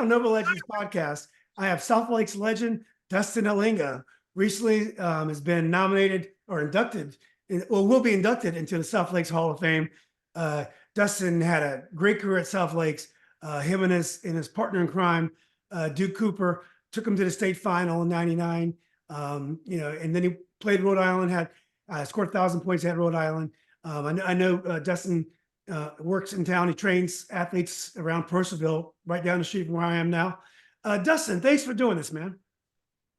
on Nova Legends podcast, I have South Lakes legend Dustin Hellenga. Recently has been nominated or inducted, will be inducted into the South Lakes Hall of Fame. Dustin had a great career at South Lakes. Him and his partner in crime, Duke Cooper, took him to the state final in '99. And then he played Rhode Island, had scored 1,000 points at Rhode Island. I know Dustin works in town. He trains athletes around Purcellville, right down the street from where I am now. Dustin, thanks for doing this, man.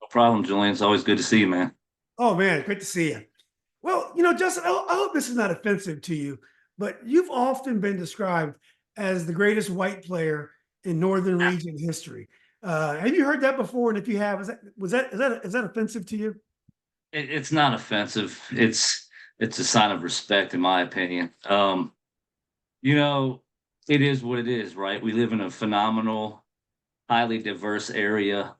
No problem, Julian. It's always good to see you, man. Oh, man, great to see you. Well, Dustin, I hope this is not offensive to you, but you've often been described as the greatest white player in Northern region history. Have you heard that before? And if you have, is that offensive to you? It's not offensive. It's a sign of respect, in my opinion. It is what it is, right? We live in a phenomenal, highly diverse area.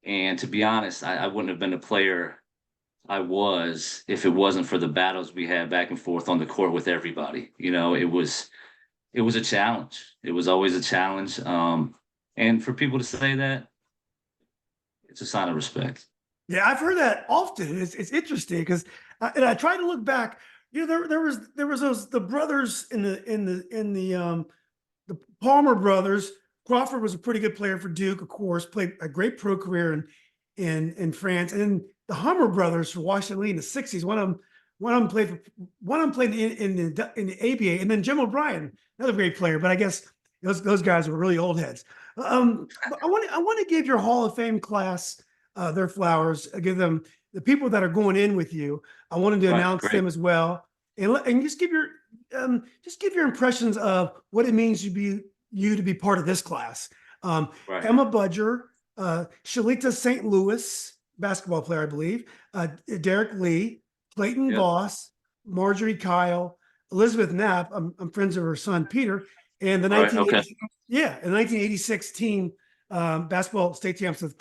And to be honest, I wouldn't have been the player I was if it wasn't for the battles we had back and forth on the court with everybody. It was a challenge. It was always a challenge. And for people to say that, it's a sign of respect. Yeah, I've heard that often. It's interesting because, and I try to look back. There was the brothers in the Palmer brothers. Crawford was a pretty good player for Duke, of course, played a great pro career in France, and then the Hummer brothers for Washington Lee in the '60s. One of them played in the ABA, and then Jim O'Brien, another great player. But I guess those guys were really old heads. But I want to give your Hall of Fame class their flowers. Give them the people that are going in with you. I wanted to announce them as well, and just give your impressions of what it means to be part of this class. Emma Budger, Shalita St. Louis, basketball player, I believe. Derek Lee, Clayton Voss, Marjorie Kyle, Elizabeth Knapp. I'm friends of her son Peter, and the 1986 team basketball state champs with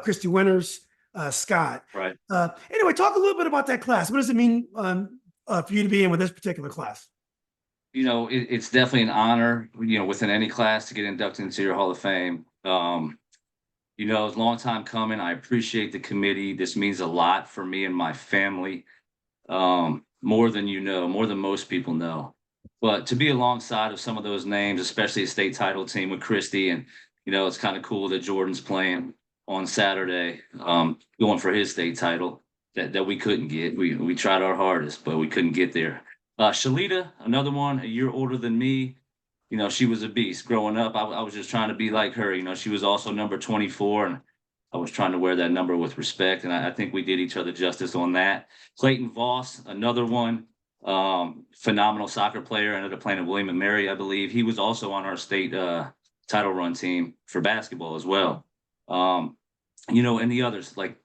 Christy Winters, Scott. Right. Anyway, talk a little bit about that class. What does it mean for you to be in with this particular class? It's definitely an honor, within any class to get inducted into your Hall of Fame. It's a long time coming. I appreciate the committee. This means a lot for me and my family, more than more than most people know. But to be alongside of some of those names, especially a state title team with Christy, and it's kind of cool that Jordan's playing on Saturday, going for his state title that we couldn't get. We tried our hardest, but we couldn't get there. Shalita, another one, a year older than me. She was a beast. Growing up, I was just trying to be like her. She was also number 24, and I was trying to wear that number with respect, and I think we did each other justice on that. Clayton Voss, another one, phenomenal soccer player, ended up playing at William & Mary, I believe. He was also on our state title run team for basketball as well. And the others, like,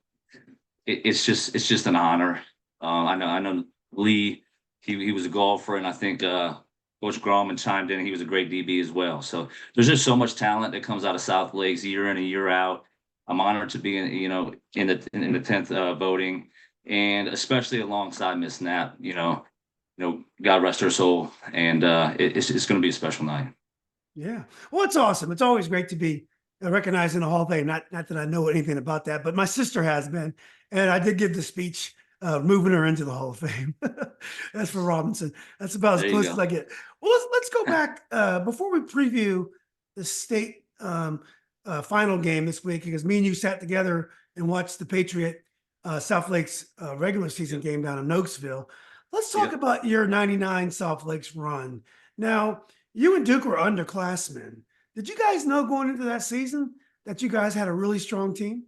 it's just an honor. I know Lee. He was a golfer, and I think Coach Grauman chimed in. He was a great DB as well. So there's just so much talent that comes out of South Lakes year in and year out. I'm honored to be in the 10th voting, and especially alongside Miss Knapp. God rest her soul, and it's going to be a special night. Yeah, well, it's awesome. It's always great to be recognized in the Hall of Fame. Not that I know anything about that, but my sister has been, and I did give the speech. Moving her into the Hall of Fame. That's for Robinson. That's about as close as I get. Well, let's go back before we preview the state final game this week, because me and you sat together and watched the Patriot South Lakes regular season game down in Oaksville. Let's talk about your '99 South Lakes run. Now, you and Duke were underclassmen. Did you guys know going into that season that you guys had a really strong team?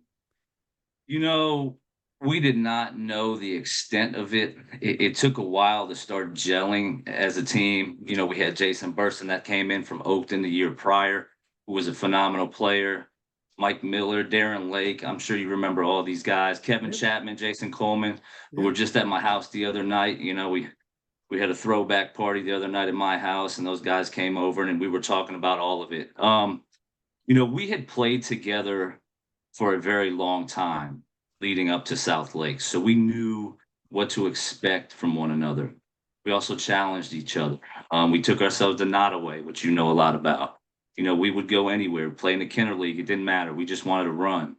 We did not know the extent of it. It took a while to start gelling as a team. We had Jason Burson that came in from Oakton the year prior, who was a phenomenal player. Mike Miller, Darren Lake. I'm sure you remember all these guys. Kevin Chapman, Jason Coleman, who were just at my house the other night. We had a throwback party the other night at my house, and those guys came over, and we were talking about all of it. We had played together for a very long time leading up to South Lakes. So we knew what to expect from one another. We also challenged each other. We took ourselves to Nottoway, which you know a lot about. We would go anywhere, play in the Kinder League. It didn't matter. We just wanted to run.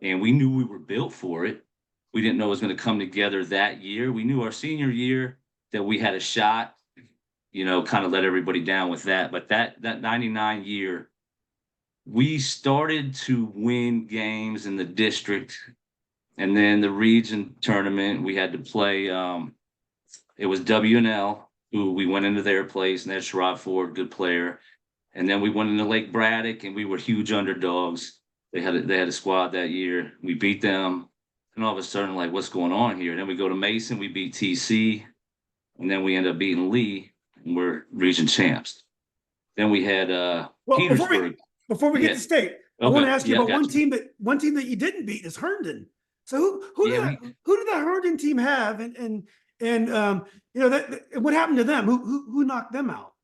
And we knew we were built for it. We didn't know it was going to come together that year. We knew our senior year that we had a shot, kind of let everybody down with that. But that 99 year, we started to win games in the district. And then the region tournament, we had to play. It was W&L, who we went into their place, and they had Sherrod Ford, good player. And then we went into Lake Braddock, and we were huge underdogs. They had a squad that year. We beat them, and all of a sudden, like, what's going on here? And then we go to Mason, we beat TC, and then we end up beating Lee, and we're region champs. Then we had Petersburg. Before we get to state, I want to ask you about one team that you didn't beat is Herndon. So who did that Herndon team have, and what happened to them? Who knocked them out?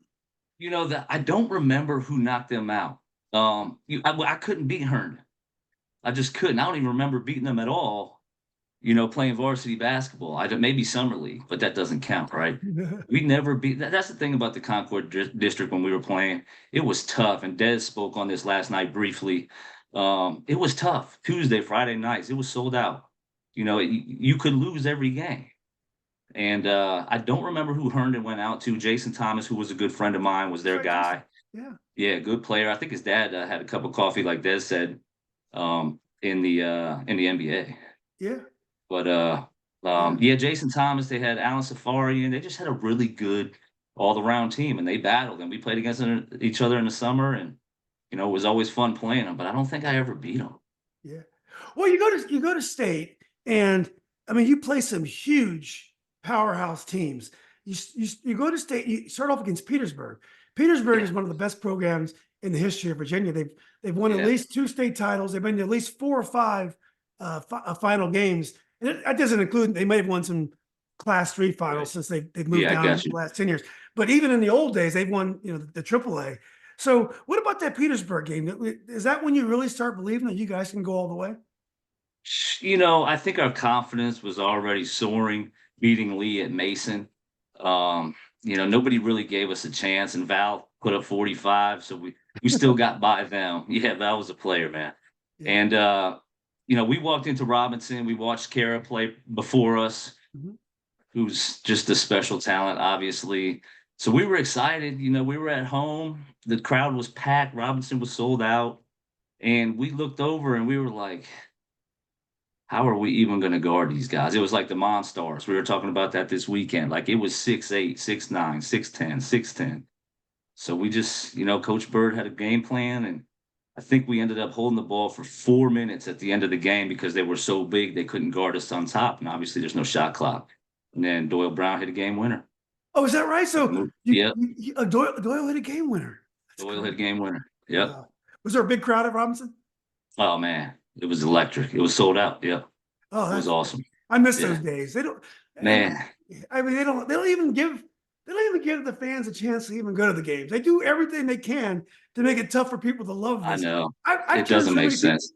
That I don't remember who knocked them out. I couldn't beat Herndon. I just couldn't. I don't even remember beating them at all. Playing varsity basketball. Maybe summer league, but that doesn't count, right? We never beat. That's the thing about the Concord district when we were playing. It was tough, and Des spoke on this last night briefly. It was tough. Tuesday, Friday nights, it was sold out. You could lose every game. And I don't remember who Herndon went out to. Jason Thomas, who was a good friend of mine, was their guy. Yeah, good player. I think his dad had a cup of coffee, like Des said, in the NBA. Yeah. But Jason Thomas. They had Alan Safari, and they just had a really good all-around team, and they battled. And we played against each other in the summer, and it was always fun playing them. But I don't think I ever beat them. Yeah. Well, you go to state, and I mean, you play some huge powerhouse teams. You go to state. You start off against Petersburg. Petersburg is one of the best programs in the history of Virginia. They've won at least 2 state titles. They've been to at least 4 or 5 final games. And that doesn't include, they may have won some Class 3 finals since they've moved down in the last 10 years. But even in the old days, they've won the AAA. So what about that Petersburg game? Is that when you really start believing that you guys can go all the way? I think our confidence was already soaring, beating Lee at Mason. Nobody really gave us a chance, and Val put up 45, so we still got by them. Yeah, Val was a player, man. Yeah. And we walked into Robinson. We watched Kara play before us, who's just a special talent, obviously. So we were excited. We were at home. The crowd was packed. Robinson was sold out. And we looked over and we were like, how are we even going to guard these guys? It was like the Monstars. We were talking about that this weekend. Like, it was 6'8", 6'9", 6'10", 6'10". So we just, Coach Bird had a game plan, and I think we ended up holding the ball for 4 minutes at the end of the game because they were so big they couldn't guard us on top. And obviously there's no shot clock. And then Doyle Brown hit a game winner. Oh, is that right? So Doyle hit a game winner. Doyle hit a game winner. Yep. Was there a big crowd at Robinson? Oh, man. It was electric. It was sold out. Yep. Oh, it was awesome. I miss those days. They don't. Man. I mean, they don't even give the fans a chance to even go to the games. They do everything they can to make it tough for people to love this. I know. It doesn't make sense.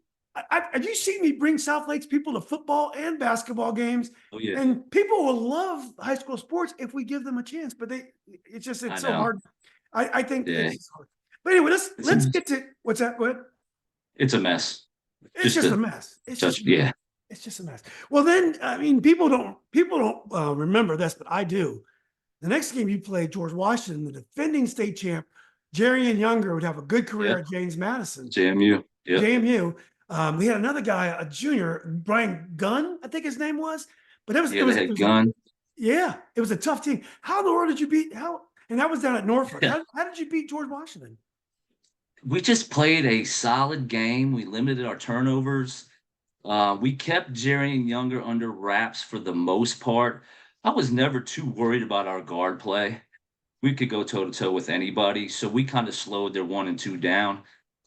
Have you seen me bring South Lakes people to football and basketball games? Oh, yeah. And people will love high school sports if we give them a chance, but it's so hard. I think it's hard. But anyway, let's get to what's that? What? It's a mess. It's just a mess. It's just a mess. Well, then, I mean, people don't remember this, but I do. The next game you played, George Washington, the defending state champ, Jerry and Younger would have a good career at James Madison. JMU. Yep. JMU. We had another guy, a junior, Brian Gunn, I think his name was. But it was Gunn. Yeah, it was a tough team. How in the world did you beat? And that was down at Norfolk. How did you beat George Washington? We just played a solid game. We limited our turnovers. We kept Jerry and Younger under wraps for the most part. I was never too worried about our guard play. We could go toe-to-toe with anybody, so we kind of slowed their 1 and 2 down.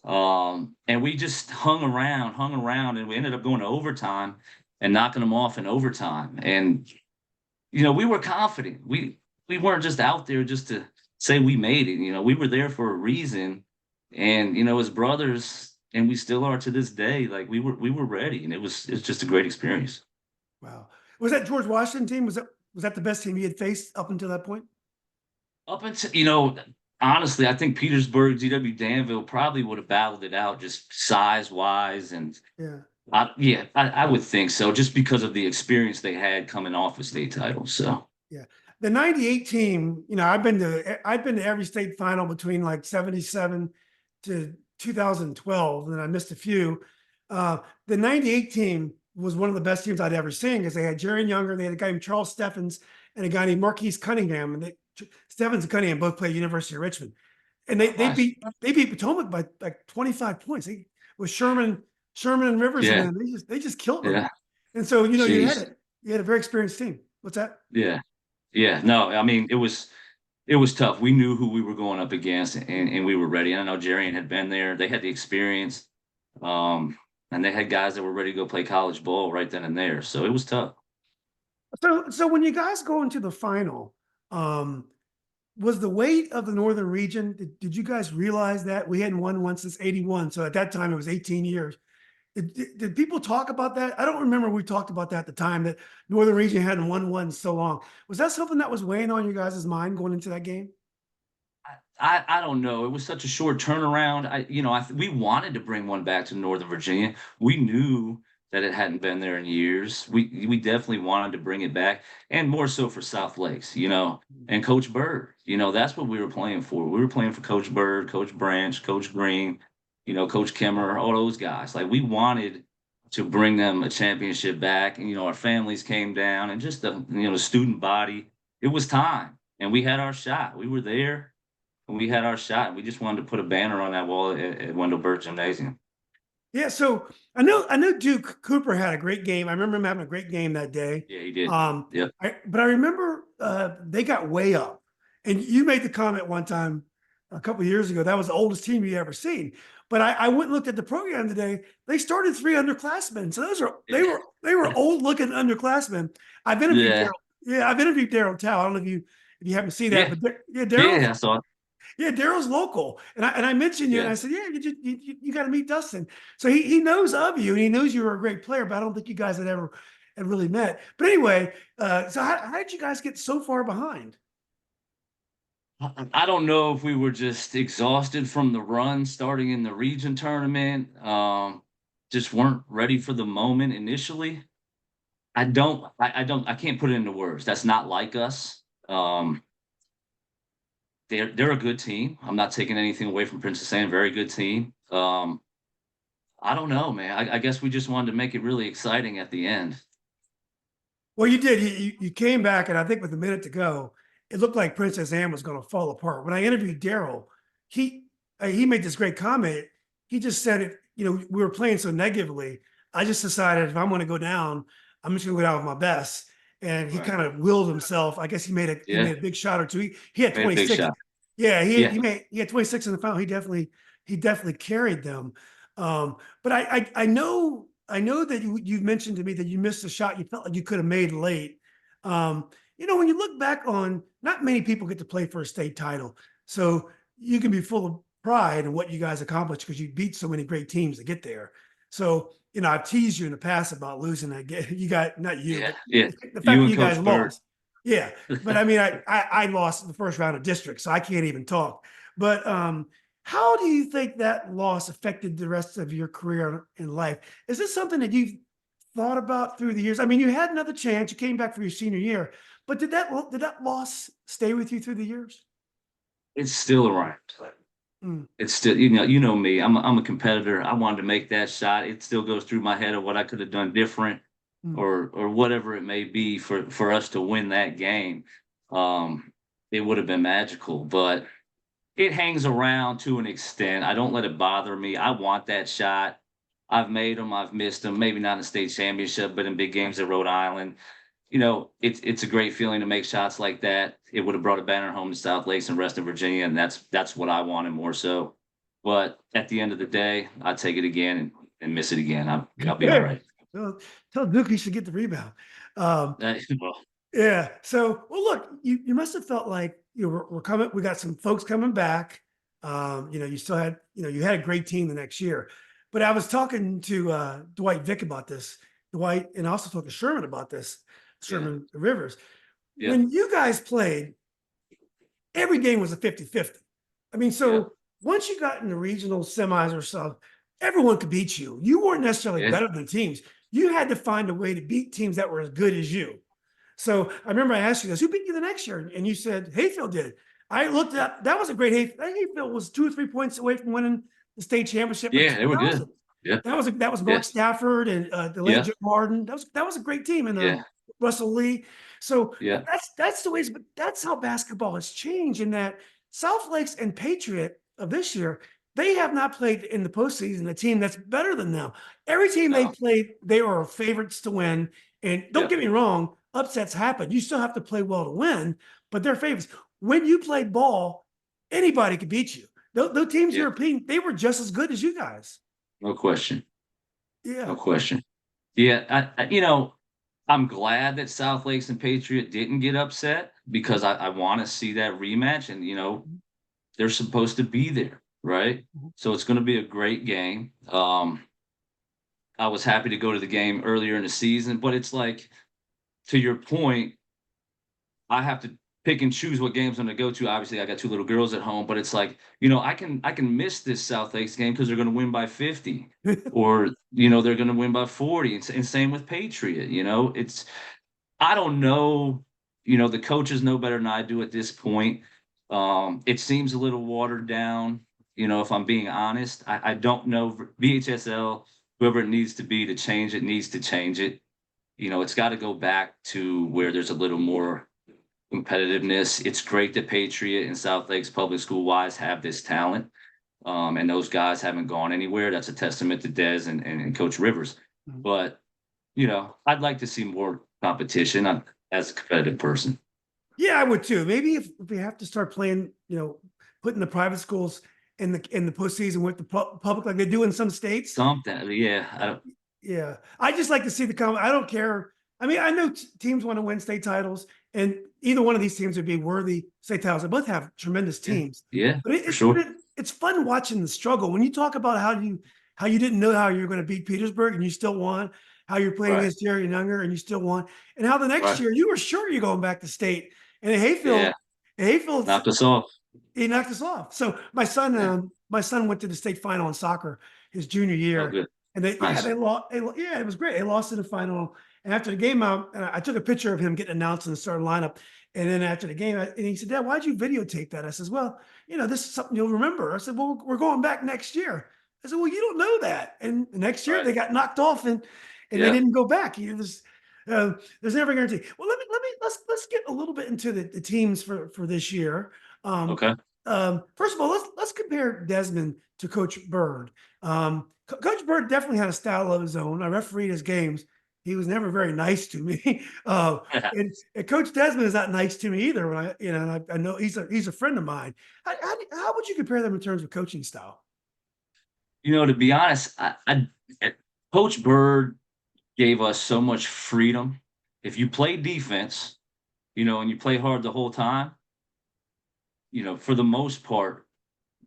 And we just hung around, and we ended up going to overtime and knocking them off in overtime. And, we were confident. We weren't just out there just to say we made it. We were there for a reason. And, as brothers, and we still are to this day, like we were ready, and it's just a great experience. Wow. Was that George Washington team? Was that the best team you had faced up until that point? Up until, honestly, I think Petersburg, GW Danville probably would have battled it out just size wise. And Yeah. I would think so, just because of the experience they had coming off a state title. So, Yeah. The 98 team, I've been to every state final between like 77 to 2012, and I missed a few. The 98 team was one of the best teams I'd ever seen because they had Jerry Younger, they had a guy named Charles Steffens, and a guy named Marquise Cunningham. And Steffens and Cunningham both played University of Richmond. And nice. they beat Potomac by like 25 points. With Sherman and Rivers, Yeah, and they just killed them. yeah. And so Jeez. you had a very experienced team. What's that? Yeah. Yeah. No, I mean, it was tough. We knew who we were going up against, and we were ready. And I know Jarian had been there. They had the experience. Um, and they had guys that were ready to go play college ball right then and there. So it was tough. So when you guys go into the final, um, was the weight of the Northern region? Did you guys realize that we hadn't won once since '81? So at that time it was 18 years. Did people talk about that? I don't remember we talked about that at the time that Northern region hadn't won one in so long. Was that something that was weighing on you guys' mind going into that game? I don't know. It was such a short turnaround. We wanted to bring one back to Northern Virginia. We knew that it hadn't been there in years. We definitely wanted to bring it back, and more so for South Lakes, and Coach Bird. That's what we were playing for. We were playing for Coach Bird, Coach Branch, Coach Green, Coach Kimmer, all those guys. Like, we wanted to bring them a championship back, and our families came down, and just the student body. It was time, and we had our shot. We were there. We had our shot. We just wanted to put a banner on that wall at Wendell Bird Gymnasium. Yeah, so I know Duke Cooper had a great game. I remember him having a great game that day. Yeah, he did. Yep. But I remember they got way up, and you made the comment one time a couple of years ago that was the oldest team you ever seen. But I went and looked at the program today. They started 3 underclassmen, so they were old looking underclassmen. I've interviewed Yeah. Daryl. Yeah, I've interviewed Daryl Tao. I don't know if you happen to see that, Yeah. but yeah, Yeah. I saw it. Daryl's local, and I mentioned you, and Yeah. I said, yeah, you got to meet Dustin. So he knows of you, and he knows you were a great player, but I don't think you guys had really met. But anyway, so how did you guys get so far behind? I don't know if we were just exhausted from the run starting in the region tournament. Just weren't ready for the moment initially. I can't put it into words. That's not like us. They're a good team. I'm not taking anything away from Princess Anne. Very good team. I don't know, man. I guess we just wanted to make it really exciting at the end. Well, you did. You came back, and I think with a minute to go, it looked like Princess Anne was going to fall apart. When I interviewed Daryl, he made this great comment. He just said it. We were playing so negatively. I just decided if I'm going to go down, I'm just going to go down with my best. And he Right. kind of willed himself. I guess he made Yeah. a big shot or two. He had Made a big 26. shot. Yeah, Yeah. he had 26 in the final. He definitely carried them. But I know that you've mentioned to me that you missed a shot you felt like you could have made late. When you look back on, not many people get to play for a state title, so you can be full of pride in what you guys accomplished because you beat so many great teams to get there. So I've teased you in the past about losing that game. You got not you, Yeah. but Yeah. the fact You that and you guys Coach Bird. lost. Yeah, but I mean, I lost the first round of district, so I can't even talk. But how do you think that loss affected the rest of your career in life? Is this something that you've thought about through the years? I mean, you had another chance. You came back for your senior year, but did that loss stay with you through the years? It's still around. Mm, It's still, you know me. I'm a competitor. I wanted to make that shot. It still goes through my head of what I could have done different, mm. or whatever it may be for us to win that game. It would have been magical, but it hangs around to an extent. I don't let it bother me. I want that shot. I've made them. I've missed them. Maybe not in the state championship, but in big games at Rhode Island. It's a great feeling to make shots like that. It would have brought a banner home to South Lakes and rest of Virginia, and that's what I wanted more so. But at the end of the day, I take it again and miss it again. I'll be all right. Well, tell Duke he should get the rebound. Um, Well, Yeah. So, well, look, you must have felt like we're coming. We got some folks coming back. You still had you had a great team the next year. But I was talking to Dwight Vick about this, Dwight, and I also talked to Sherman about this, yeah, Sherman Rivers. yeah, When you guys played, every game was a 50-50. I mean, Yeah. so once you got in the regional semis or stuff, everyone could beat you. You weren't necessarily Yeah. better than teams. You had to find a way to beat teams that were as good as you. So I remember I asked you this, who beat you the next year? And you said Hayfield did. I looked at that was a great Hayfield. Hayfield was 2 or 3 points away from winning the state championship in Yeah, they were 2000. good. Yeah. That was Yeah. Mark Stafford and the late Yeah. Joe Martin. That was a great team and Yeah. Russell Lee. So Yeah. that's the ways, but that's how basketball has changed in that South Lakes and Patriot of this year, they have not played in the postseason a team that's better than them. Every team they No. played, they are favorites to win. And don't Yeah. get me wrong, upsets happen. You still have to play well to win, but they're favorites. When you played ball, anybody could beat you. Those teams Yeah. you're playing, they were just as good as you guys. No question. No Yeah. question. Yeah. I'm glad that South Lakes and Patriot didn't get upset because I want to see that rematch. And, they're supposed to be there, right? Mhm. So it's going to be a great game. I was happy to go to the game earlier in the season, but it's like, to your point, I have to pick and choose what games I'm gonna go to. Obviously, I got 2 little girls at home, but it's like, I can miss this South Lakes game because 'cause they're gonna win by 50 or, they're gonna win by 40 and same with Patriot, It's I don't know, the coaches know better than I do at this point. It seems a little watered down, if I'm being honest. I don't know VHSL, whoever it needs to be to change it needs to change it. It's gotta go back to where there's a little more competitiveness. It's great that Patriot and South Lakes Public School wise have this talent. And those guys haven't gone anywhere. That's a testament to Dez and Coach Rivers. Mhm. But, I'd like to see more competition as a competitive person. Yeah, I would too. Maybe if we have to start playing, putting the private schools in the postseason with the public like they do in some states. Something, yeah. I don't, Yeah, I just like to see the I don't care. I mean, I know teams want to win state titles, and either one of these teams would be worthy state titles. They both have tremendous yeah, teams, yeah, but for sure. it's fun watching the struggle. When you talk about how you didn't know how you were going to beat Petersburg and you still won, how you're playing Right, against Jerry Younger and you still won, and how the next right. year you were sure you're going back to state, and Yeah, Hayfield, knocked us off. he knocked us off. So Yeah. my son went to the state final in soccer his junior Oh, year, good. and Nice. they lost. Yeah, it was great. They lost in the final, and after the game out, and I took a picture of him getting announced in the starting lineup. And then after the game, and he said, "Dad, why'd you videotape that?" I says, "Well, this is something you'll remember." I said, "Well, we're going back next year." I said, "Well, you don't know that." And the next year Right. they got knocked off, and they Yeah. didn't go back. There's never a guarantee. Well, let's get a little bit into the teams for this year. Um, Okay. First of all, let's compare Desmond to Coach Bird. Coach Bird definitely had a style of his own. I refereed his games. He was never very nice to me. And Coach Desmond is not nice to me either. When I know he's a friend of mine. How would you compare them in terms of coaching style? To be honest, Coach Bird gave us so much freedom. If you play defense, and you play hard the whole time, for the most part,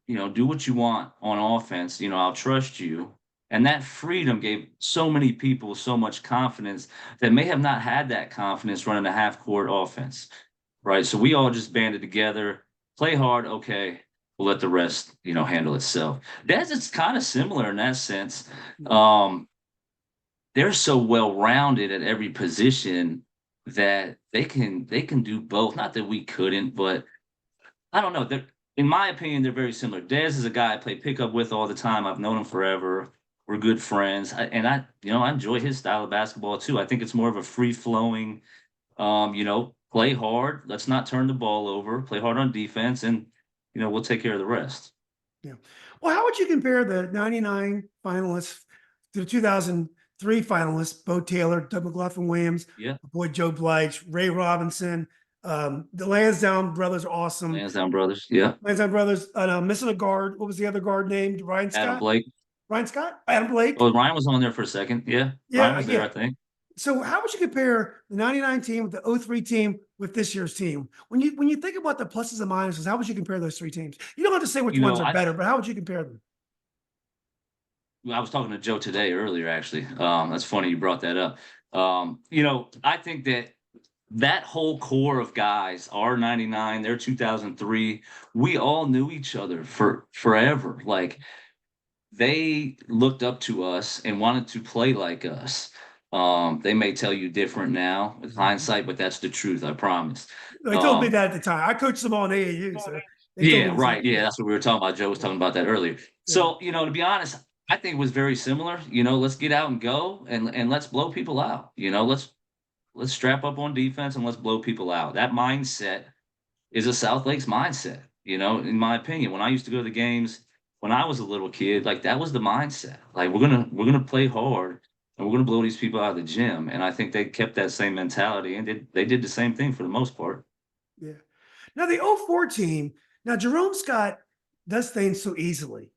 do what you want on offense. I'll trust you. And that freedom gave so many people so much confidence that may have not had that confidence running a half court offense. Right. So we all just banded together, play hard. Okay. We'll let the rest, handle itself. It's kind of similar in that sense. Um, they're so well rounded at every position that they can do both. Not that we couldn't, but I don't know. In my opinion, they're very similar. Dez is a guy I play pickup with all the time. I've known him forever. We're good friends, I enjoy his style of basketball too. I think it's more of a free flowing, play hard. Let's not turn the ball over. Play hard on defense, and we'll take care of the rest. Yeah. Well, how would you compare the 99 finalists to the 2003 finalists, Bo Taylor, Doug McLaughlin Williams, Yeah, my boy Joe Blige, Ray Robinson, the Lansdowne brothers are awesome. Lansdowne brothers. Yeah, Lansdowne brothers, missing a guard. What was the other guard named? Ryan Adam Scott? Blake. Ryan Scott? Adam Blake? Oh, Ryan was on there for a second. Yeah, Ryan Yeah, was there, yeah. I think. So how would you compare the 99 team with the '03 team with this year's team? When you think about the pluses and minuses, how would you compare those three teams? You don't have to say which You know, ones are I better, but how would you compare them? I was talking to Joe today earlier, actually. That's funny you brought that up. I think that that whole core of guys, our 99, their 2003, we all knew each other for forever. Like, they looked up to us and wanted to play like us. They may tell you different now with hindsight, but that's the truth, I promise. They told me Um, that at the time. I coached them all in AAU, so they told me yeah, the same. right. Yeah, that's what we were talking about. Joe was talking about that earlier. Yeah, So, to be honest, I think it was very similar. Let's get out and go and let's blow people out. Let's strap up on defense and let's blow people out. That mindset is a South Lakes mindset, in my opinion. When I used to go to the games when I was a little kid, like that was the mindset. Like we're gonna play hard and we're gonna blow these people out of the gym. And I think they kept that same mentality and they did the same thing for the most part. yeah. Now the '04 team. Now Jerome Scott does things so easily.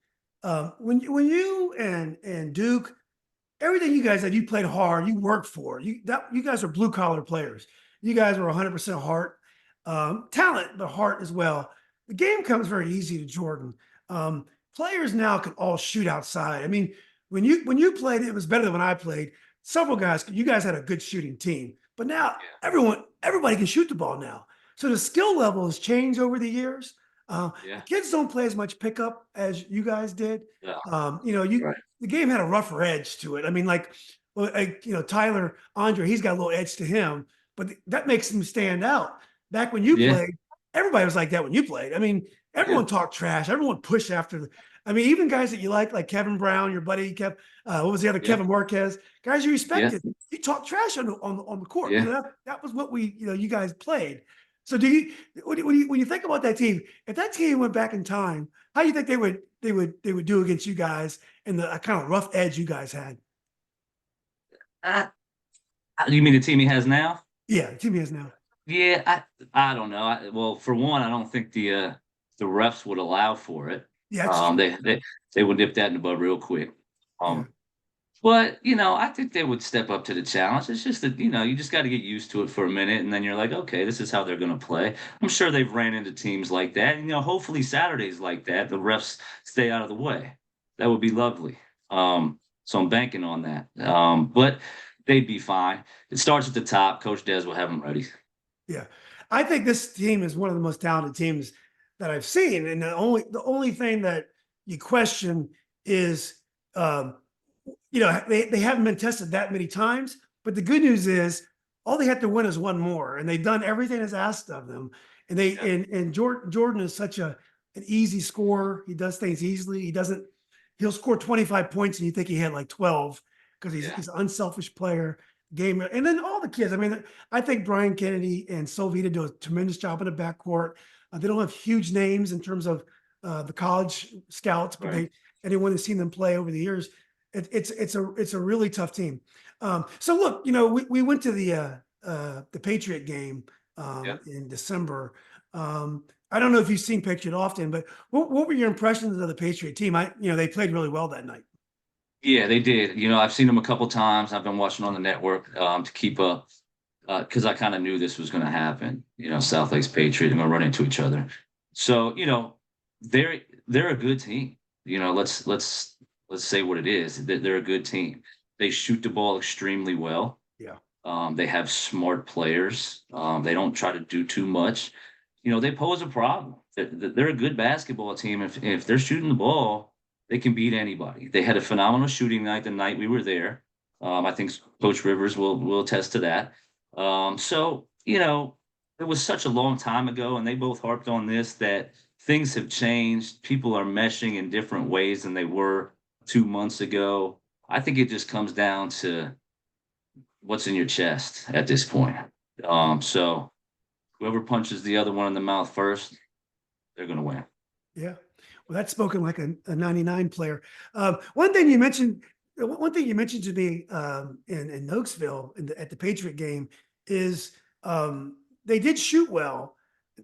When you and Duke, everything you guys did, you played hard, you worked for. You guys are blue collar players. You guys were 100% heart, talent, but heart as well. The game comes very easy to Jordan. Um, Players now can all shoot outside. I mean, when you played, it was better than when I played. Several guys, you guys had a good shooting team, but now everybody can shoot the ball now. So the skill level has changed over the years. The Yeah. kids don't play as much pickup as you guys did. Yeah. You Right. the game had a rougher edge to it. I mean, Tyler Andre, he's got a little edge to him, but that makes him stand out. Back when you Yeah. played, everybody was like that when you played. I mean, Yeah. everyone talked trash. Everyone pushed after I mean, even guys that you like Kevin Brown, your buddy Kev, what was the other Yeah. Kevin Marquez, guys you Yeah. respected. You talk trash on the court. Yeah. That was what you guys played. So do you when you think about that team, if that team went back in time, how do you think they would do against you guys and the kind of rough edge you guys had? Uh, you mean the team he has now? Yeah, the team he has now. Yeah, I don't know. Well, for one, I don't think the refs would allow for it. Yeah, that's true. They would nip that in the bud real quick. Yeah, Um, but I think they would step up to the challenge. It's just that you just got to get used to it for a minute, and then you're like, okay, this is how they're going to play. I'm sure they've ran into teams like that. And, hopefully Saturdays like that, the refs stay out of the way. That would be lovely. So I'm banking on that. But they'd be fine. It starts at the top. Coach Des will have them ready. yeah. I think this team is one of the most talented teams that I've seen, and the only thing that you question is, um, they haven't been tested that many times. But the good news is all they have to win is one more, and they've done everything that's asked of them. And they Yeah. and Jordan is such an easy scorer. He does things easily. He'll score 25 points and you think he had like 12 because Yeah. he's an unselfish player. Gamer, and then all the kids. I mean, I think Brian Kennedy and Sovita do a tremendous job in the backcourt. They don't have huge names in terms of the college scouts, but Right. anyone that's seen them play over the years, it's a really tough team. So look, we went to the Patriot game Yeah. in December. I don't know if you've seen Patriot often, but what were your impressions of the Patriot team? They played really well that night. Yeah, they did. I've seen them a couple times. I've been watching on the network to keep up because I kind of knew this was going to happen. South Lakes Patriot are going to run into each other. So they're a good team. Let's say what it is. They're a good team. They shoot the ball extremely well. Yeah. They have smart players. They don't try to do too much. They pose a problem. They're a good basketball team. If they're shooting the ball, they can beat anybody. They had a phenomenal shooting night the night we were there. I think Coach Rivers will attest to that. So it was such a long time ago, and they both harped on this that things have changed. People are meshing in different ways than they were 2 months ago. I think it just comes down to what's in your chest at this point. So whoever punches the other one in the mouth first, they're going to win. Yeah. Well, that's spoken like a 99 player. One thing you mentioned to me in Oaksville at the Patriot game is they did shoot well,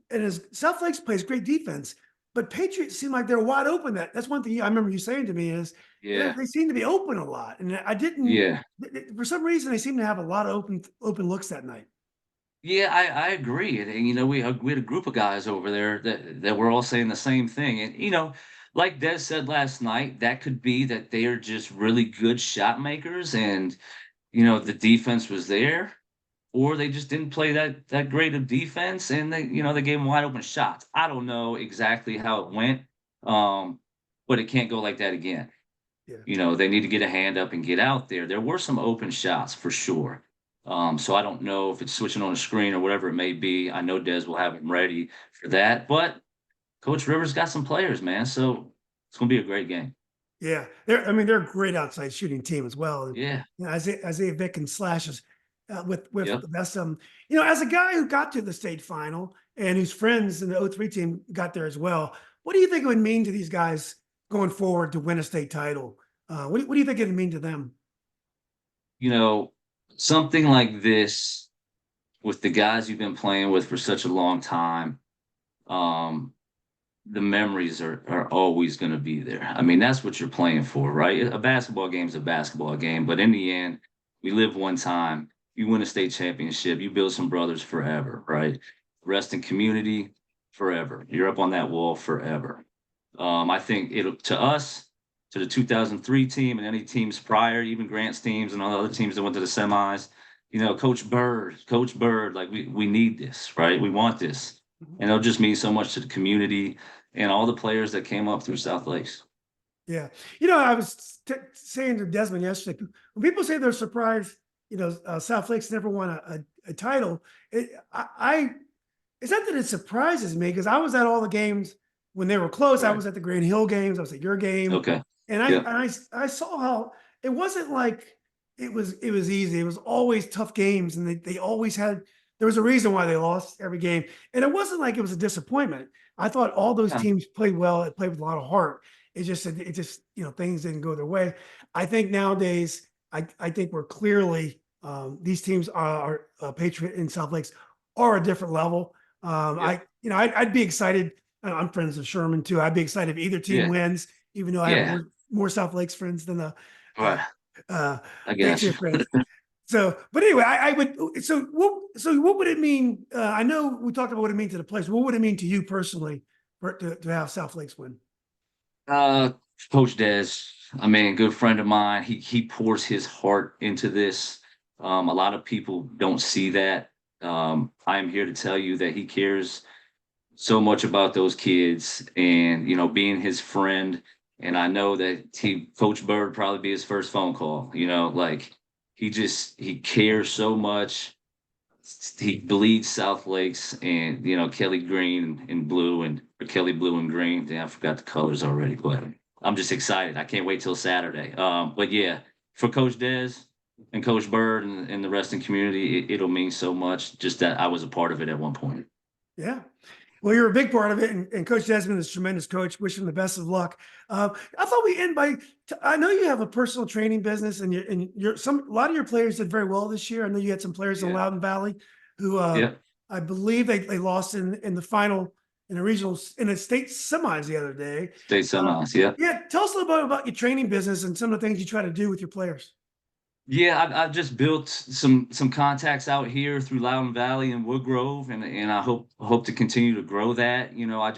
and as South Lakes plays great defense, but Patriots seem like they're wide open. That's one thing I remember you saying to me is Yeah. they seem to be open a lot, and I didn't. Yeah. For some reason, they seem to have a lot of open looks that night. Yeah, I agree. And we had a group of guys over there that were all saying the same thing. And like Des said last night, that could be that they are just really good shot makers, and the defense was there. or they just didn't play that great of defense, and they gave them wide open shots. I don't know exactly how it went, but it can't go like that again. Yeah. They need to get a hand up and get out there. There were some open shots for sure. So I don't know if it's switching on the screen or whatever it may be. I know Des will have him ready for that, but Coach Rivers got some players, man. So it's gonna be a great game. Yeah, they're a great outside shooting team as well. And, Yeah. Isaiah Vick and slashes with Yep. the best of them. As a guy who got to the state final and whose friends in the '03 team got there as well, what do you think it would mean to these guys going forward to win a state title? What do you think it would mean to them? You know, Something like this with the guys you've been playing with for such a long time, um, the memories are always going to be there. I mean, that's what you're playing for, right? A basketball game is a basketball game, but in the end, we live one time. You win a state championship, you build some brothers forever, right? Rest in community forever. You're up on that wall forever. I think it'll to us, to the 2003 team and any teams prior, even Grant's teams and all the other teams that went to the semis. Coach Bird, like we need this, right? We want this, and it'll just mean so much to the community and all the players that came up through South Lakes. Yeah. I was saying to Desmond yesterday, when people say they're surprised, South Lakes never won a title. It's not that it surprises me because I was at all the games when they were close. I Right. was at the Grand Hill games. I was at your game, Okay. and Yeah. I saw how it wasn't like it was easy. It was always tough games, and they always had. There was a reason why they lost every game, and it wasn't like it was a disappointment. I thought all those Yeah. teams played well. It played with a lot of heart. Things didn't go their way. I think nowadays, I think we're clearly these teams are Patriot and South Lakes are a different level. Yeah. I'd be excited. I'm friends with Sherman too. I'd be excited if either team Yeah. wins, even though I have Yeah. more South Lakes friends than the uh, Right. uh, I got you. Patriot friends. So, but anyway, I would. So what would it mean? I know we talked about what it means to the players. What would it mean to you personally to have South Lakes win? Uh, Coach Des, I mean, good friend of mine. He pours his heart into this. A lot of people don't see that. I am here to tell you that he cares so much about those kids, and being his friend. And I know that Coach Bird probably be his first phone call. Like he cares so much. He bleeds South Lakes, and Kelly Green and blue, and or Kelly blue and green. Damn, I forgot the colors already, but I'm just excited. I can't wait till Saturday. But yeah, for Coach Des and Coach Bird and the wrestling community, it'll mean so much. Just that I was a part of it at one point. Yeah. Well, you're a big part of it, and Coach Desmond is a tremendous coach. Wish him the best of luck. I thought we end by. I know you have a personal training business, and a lot of your players did very well this year. I know you had some players in Yeah. Loudoun Valley who Yeah. I believe they lost in the final in a regional in a state semis the other day. State semis. Yeah. Yeah, tell us a little bit about your training business and some of the things you try to do with your players. Yeah, I've just built some contacts out here through Loudoun Valley and Woodgrove, and I hope to continue to grow that.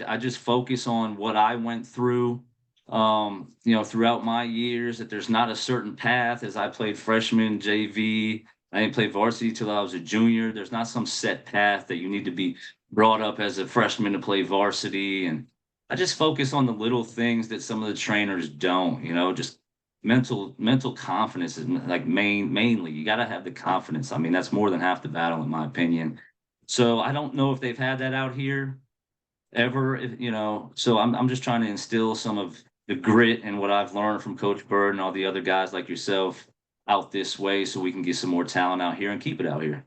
I just focus on what I went through, throughout my years. That there's not a certain path. As I played freshman, JV, I didn't play varsity till I was a junior. There's not some set path that you need to be brought up as a freshman to play varsity, and I just focus on the little things that some of the trainers don't. Just mental confidence is like mainly you got to have the confidence. I mean, that's more than half the battle in my opinion. So I don't know if they've had that out here ever, so I'm just trying to instill some of the grit and what I've learned from Coach Bird and all the other guys like yourself out this way, so we can get some more talent out here and keep it out here.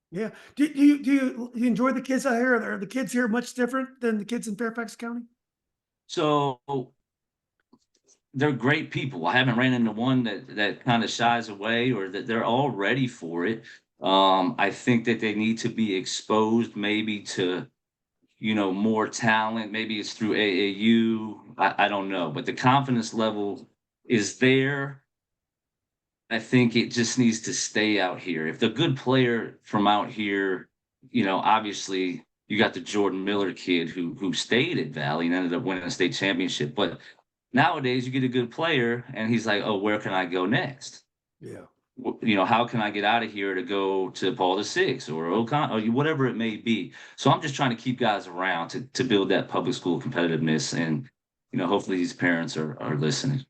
Yeah. Do you enjoy the kids out here? Are the kids here much different than the kids in Fairfax County? So they're great people. I haven't ran into one that kind of shies away, or that they're all ready for it. I think that they need to be exposed maybe to, more talent. Maybe it's through AAU. I don't know, but the confidence level is there. I think it just needs to stay out here. If the good player from out here, obviously you got the Jordan Miller kid who stayed at Valley and ended up winning a state championship. But nowadays you get a good player and he's like, oh, where can I go next? Yeah. how can I get out of here to go to Paul VI or Ocon or whatever it may be. So I'm just trying to keep guys around to build that public school competitiveness, and hopefully these parents are listening.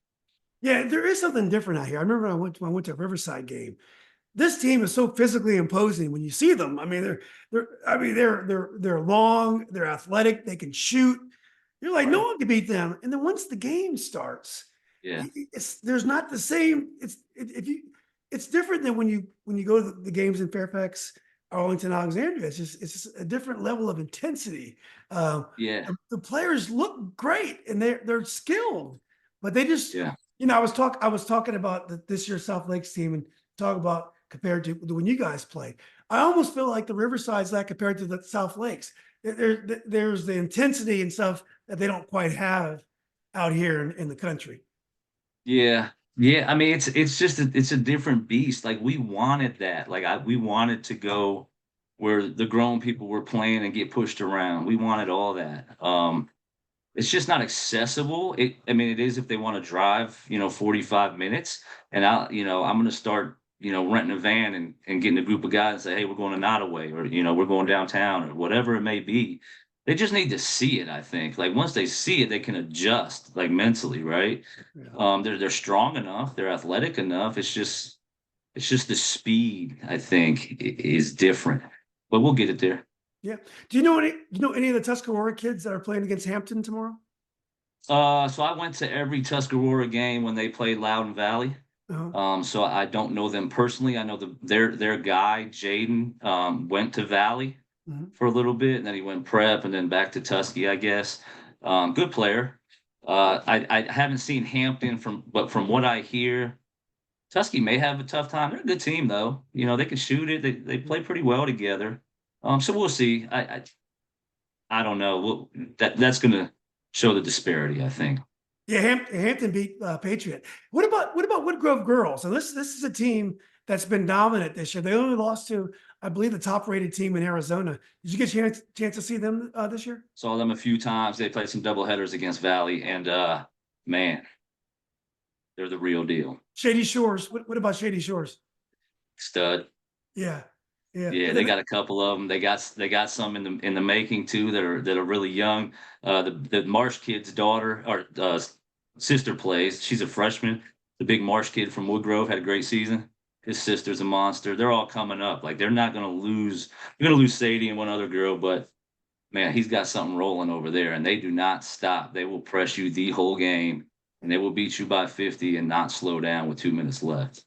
Yeah, there is something different out here. I remember when I went to a Riverside game. This team is so physically imposing when you see them. I mean, they're long, they're athletic, they can shoot. You're like, no Right. one can beat them. And then once the game starts, Yeah. there's not the same. It's different than when you go to the games in Fairfax, Arlington, Alexandria. It's just a different level of intensity. Yeah. The players look great and they're skilled, but they just Yeah. I was talking about this year's South Lakes team and talk about compared to when you guys played. I almost feel like the Riverside's that compared to the South Lakes. There's the intensity and stuff that they don't quite have out here in the country. Yeah. Yeah. I mean, it's just it's a different beast. Like we wanted that. Like we wanted to go where the grown people were playing and get pushed around. We wanted all that. It's just not accessible. I mean, it is if they want to drive, 45 minutes. And I'm going to start, renting a van and getting a group of guys and say, hey, we're going to Nottaway, or, we're going downtown, or whatever it may be. They just need to see it, I think. Like once they see it, they can adjust like mentally, right? Yeah. They're strong enough, they're athletic enough. It's just the speed, I think, is different. But we'll get it there. Yeah. Do you know any of the Tuscarora kids that are playing against Hampton tomorrow? So I went to every Tuscarora game when they played Loudon Valley. Uh-huh. So I don't know them personally. I know their guy, Jaden, went to Valley Mhm. for a little bit, and then he went prep and then back to Tuskegee, I guess. Good player. I haven't seen Hampton but from what I hear, Tuskegee may have a tough time. They're a good team though. They can shoot it. They play pretty well together. So we'll see. I don't know. That's gonna show the disparity, I think. Yeah, Hampton beat Patriot. What about Woodgrove girls? And this is a team that's been dominant this year. They only lost to, I believe, the top rated team in Arizona. Did you get a chance to see them this year? Saw them a few times. They played some doubleheaders against Valley, and man, they're the real deal. Shady Shores. What about Shady Shores? Stud. Yeah, yeah, Yeah, they got a couple of them. They got some in the making too that are really young. The Marsh kid's daughter or sister plays. She's a freshman. The big Marsh kid from Woodgrove had a great season. His sister's a monster. They're all coming up. Like they're not gonna lose. They're gonna lose Sadie and one other girl, but man, he's got something rolling over there, and they do not stop. They will press you the whole game, and they will beat you by 50 and not slow down with 2 minutes left.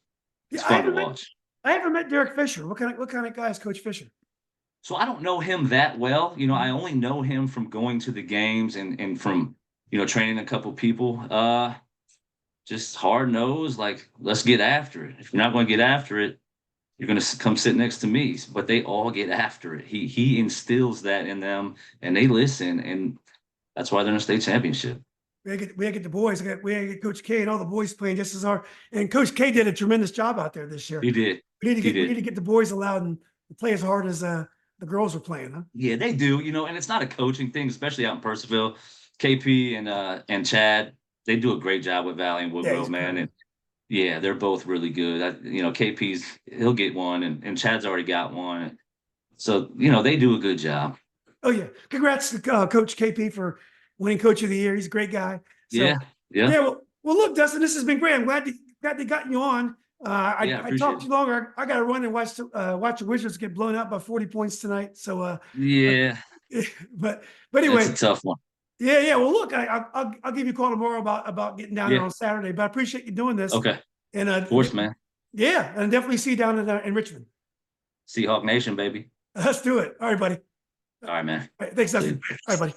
It's yeah. fun to watch. I haven't met Derek Fisher. What kind of guy is Coach Fisher? So I don't know him that well. I only know him from going to the games and from, training a couple people. Just hard nosed, like, let's get after it. If you're not going to get after it, you're going to come sit next to me. But they all get after it. He instills that in them, and they listen, and that's why they're in a state championship. We gotta get the boys. We gotta get Coach K and all the boys playing just as hard. And Coach K did a tremendous job out there this year. He did. We need to get the boys allowed and play as hard as the girls are playing, huh? Yeah, they do. And it's not a coaching thing, especially out in Percival. KP and Chad, they do a great job with Valley and Woodrow, man. Great. And yeah, they're both really good. He'll get one, and Chad's already got one. So they do a good job. Oh yeah, congrats to Coach KP for winning Coach of the Year. He's a great guy. So, Yeah. Well, look, Dustin, this has been great. I'm glad they got you on. I talked too longer. I got to run and watch the Wizards get blown out by 40 points tonight. So yeah, but anyway, it's a tough one. Yeah. Well, look, I'll give you a call tomorrow about getting down there on Saturday. But I appreciate you doing this. Okay. And of course, man. Yeah, and definitely see you down in Richmond. Seahawk Nation, baby. Let's do it. All right, buddy. All right, man. All right, thanks, Dustin. All right, buddy.